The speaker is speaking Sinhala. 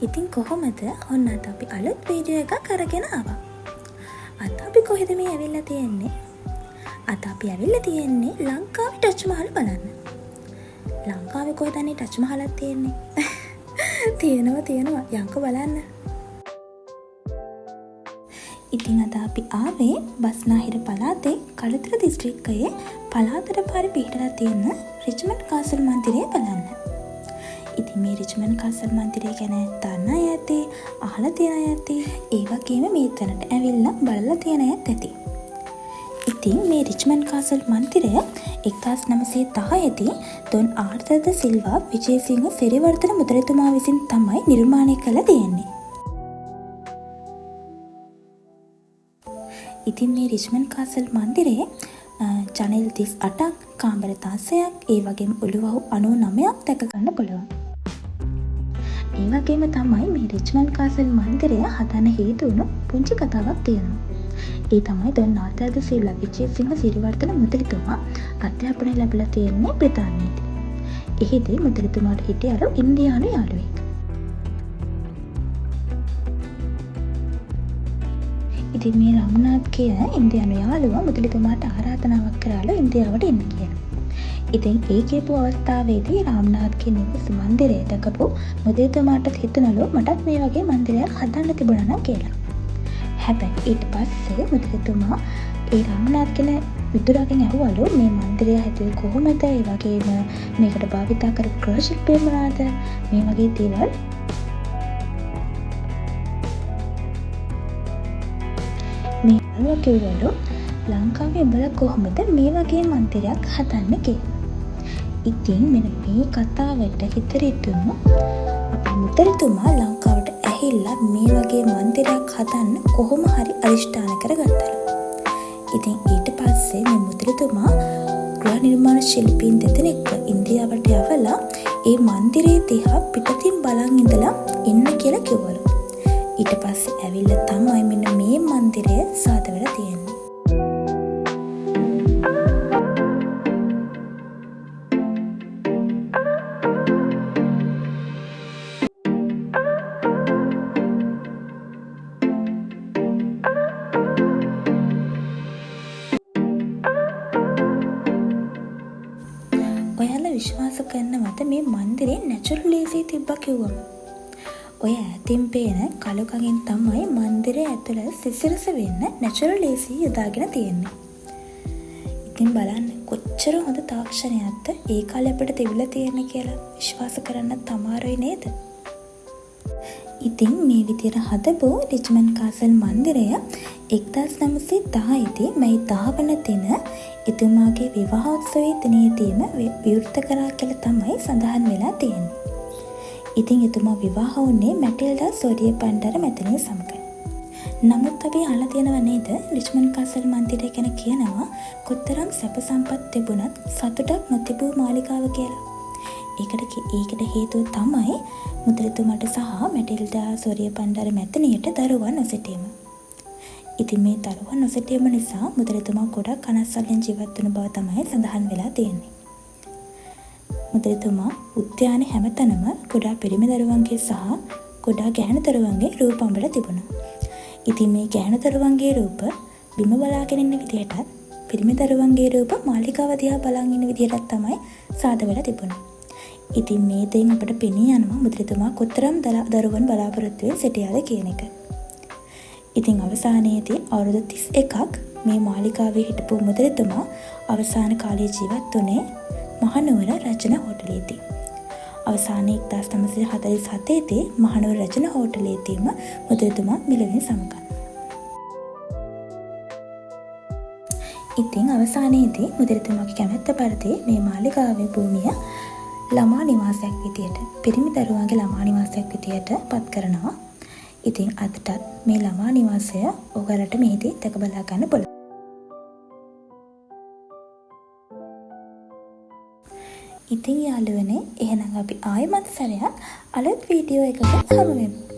ඉතින් කොහොමද ඔන්න අද අපි අලුත් වීඩියෝ එකක් අරගෙන ආවා. අද අපි කොහෙද මේ ඇවිල්ලා තියෙන්නේ? අද අපි ඇවිල්ලා තියෙන්නේ ලංකාවේ ටච් මහල් බලන්න. ලංකාවේ කොහෙද අනේ ටච් මහලක් තියෙන්නේ? තියෙනවා යන්කෝ බලන්න. ඉතින් අද අපි ආවේ බස්නාහිර පළාතේ කළුතර දිස්ත්‍රික්කයේ පළාතට පාරේ පිහිටලා තියෙන රිච්මන්ඩ් කාසල් මන්දිරය බලන්න. ඉතින් මේ රිච්මන්ඩ් කාසල් මන්දිරය ගැන දන්න අය ඇති, අහලා තියෙන අය ඇති, ඒ වගේම මේ තැනට ඇවිල්ලා බලලා තියෙන අයත් ඇති. ඉතින් මේ රිච්මන්ඩ් කාසල් මන්දිරය 1910 දී දොන් ආර්තර් ද සිල්වා විජේසිංහ සිරිවර්ධන මුදලිතුමා විසින් තමයි නිර්මාණය කළ තියෙන්නේ. ඉතින් මේ රිච්මන්ඩ් කාසල් මන්දිරයේ ජනෙල් 38ක්, කාමර 16ක්, ඒ වගේම ඔළුවහු 99ක් දැක ගන්න පුළුවන්. ඒ වගේම තමයි මේ රිච්මන්ඩ් කාසල් මන්දිරය හදන්න හේතු වුණු පුංචි කතාවක් තියෙනවා. ඒ තමයි දොන් ආර්තර් ද සිල්වා විජේසිංහ සිරිවර්ධන මුදලිතුමා අධ්‍යාපනය ලැබලා තියෙන්නේ බ්‍රිතාන්‍යයේදී. එහිදී මුදලිතුමාට හිටියලු ඉන්දියානු යාළුවෙක්. ඉතින් මේ රාම්නාත් කියන ඉන්දියානු යාළුවා මුදලිතුමාට ආරාධනාවක් කරාලු ඉන්දියාවට එන්න කියලා. ඉතින් ඒ කියපු අවස්ථාවේදී රාම්නාත්ගේ නිවස මන්දිරය දැකපු මුදලිතුමාට හිතුණලු මටත් මේ වගේ මන්දිරයක් හදන්න තිබුණා නම් කියලා. හැබැයි ඊට පස්සේ මුදලිතුමා ඒ රාම්නාත් කියන විදුරගෙන් අහුවලු මේ මන්දිරය හැදුවේ කොහොමද? ඒ වගේම මේකට භාවිතා කරපු ගෘහශිල්පය මොනවාද? මේ වගේ දේවල් මේ අනුව කිව්වලු ලංකාවේ උඹලා කොහොමද මේ වගේ මන්දිරයක් හදන්න කියලා. ඉතින් මෙන්න මේ කතාවට හිතරිතුණු අපේ මුදලිතුමා ලංකාවට ඇහිල්ලා මේ වගේ මන්දිරයක් හදන්න කොහොම හරි අදිෂ්ඨාන කරගත්තලු. ඉතින් ඊට පස්සේ මේ මුදලිතුමා ගෘහ නිර්මාණ ශිල්පීන් දෙදෙනෙක්ව ඉන්දියාවට යවලා ඒ මන්දිරයේ දිහා පිටතින් බලන් ඉඳලා ඉන්න කියලා කිව්වලු. ඊට පස්සේ ඇවිල්ලා තමයි මෙන්න මේ මන්දිරය සාද වෙලා තියෙන්නේ. ඔයාලා විශ්වාස කරනවද මේ මන්දිරේ නැචරල් AC තිබ්බා කිව්වම? ඔය ඈතින් පේන කළු කගෙන් තමයි මන්දිරය ඇතුළ සිසිරස වෙන්න නැචරල් AC යොදාගෙන තියෙන්නේ. ඉතින් බලන්න කොච්චර හොඳ තාක්ෂණයක්ද ඒ කාලේ අපිට තිබිලා තියෙන්නේ කියලා විශ්වාස කරන්න අමාරුයි නේද? ඉතින් මේ විදිහට හදපු රිච්මන්ඩ් කාසල් මන්දිරය 1910 දී මැයි 10 වන දින එතුමාගේ විවාහෝත්සවයේ දිනේදීම විවෘත කරා කියලා තමයි සඳහන් වෙලා තියෙන්නේ. ඉතින් එතුමා විවාහ වුණේ මැටිල්ඩා සෝඩිය පණ්ඩර මැතිණිය සමග. නමුත් අපි අහලා තියෙනව නේද රිච්මන්ඩ් කාසල් මන්දිරය ගැන කියනවා කොතරම් සැප සම්පත් තිබුණත් සතුටක් නොතිබූ මාලිගාව කියලා. ඒකට හේතුව තමයි මුදලිතුමාට සහ මැටිල්ඩා සෝඩිය පණ්ඩර මැතිණියට දරුවන් නොසිටීම. ඉතින් මේ දරුවන් නොසිටීම නිසා මුදලිතුමා ගොඩක් කනස්සල්ලෙන් ජීවත් වුණ බව තමයි සඳහන් වෙලා තියෙන්නේ. මුදලිතුමා උද්‍යානයේ හැමතැනම ගොඩාක් පිරිමි දරුවන්ගේ සහ ගොඩාක් ගැහැණු දරුවන්ගේ රූප අඹලා තිබුණා. ඉතින් මේ ගැහැණු දරුවන්ගේ රූප බිම බලාගෙන ඉන්න විදිහටත් පිරිමි දරුවන්ගේ රූප මාලිගාව දිහා බලන් ඉන්න විදිහටත් තමයි සාද වෙලා තිබුණේ. ඉතින් මේ දෙයින් අපිට පෙනී යනවා මුදලිතුමා කොතරම් දරුවන් බලාපොරොත්තු වෙ සිටියාද කියන එක. ඉතින් අවසානයේදී අවුරුදු 31ක් මේ මාලිගාවේ හිටපු මුදලිතුමා අවසාන කාලයේ ජීවත් වුණේ මහනුවර රජන හෝටලයේදී. අවසානයේ 1947 දී මහනුවර රජන හෝටලයේදීම මුදලිතුමා මිලදී සමගන්න. ඉතින් අවසානයේදී මුදලිතුමාගේ කැමැත්ත පරිදි මේ මාලිගාවේ භූමිය ළමා නිවාසයක් විදියට, පිරිමි දරුවන්ගේ ළමා නිවාසයක් විදියට පත් කරනවා. ඉතින් අදටත් මේ ළමා නිවාසය ඔයාලට මෙහිදී දැක බලා ගන්න පුළුවන්. ඉතින් යාළුවනේ එහෙනම් අපි ආයෙමත් සැරයක් අලුත් වීඩියෝ එකකින් හමු වෙමු.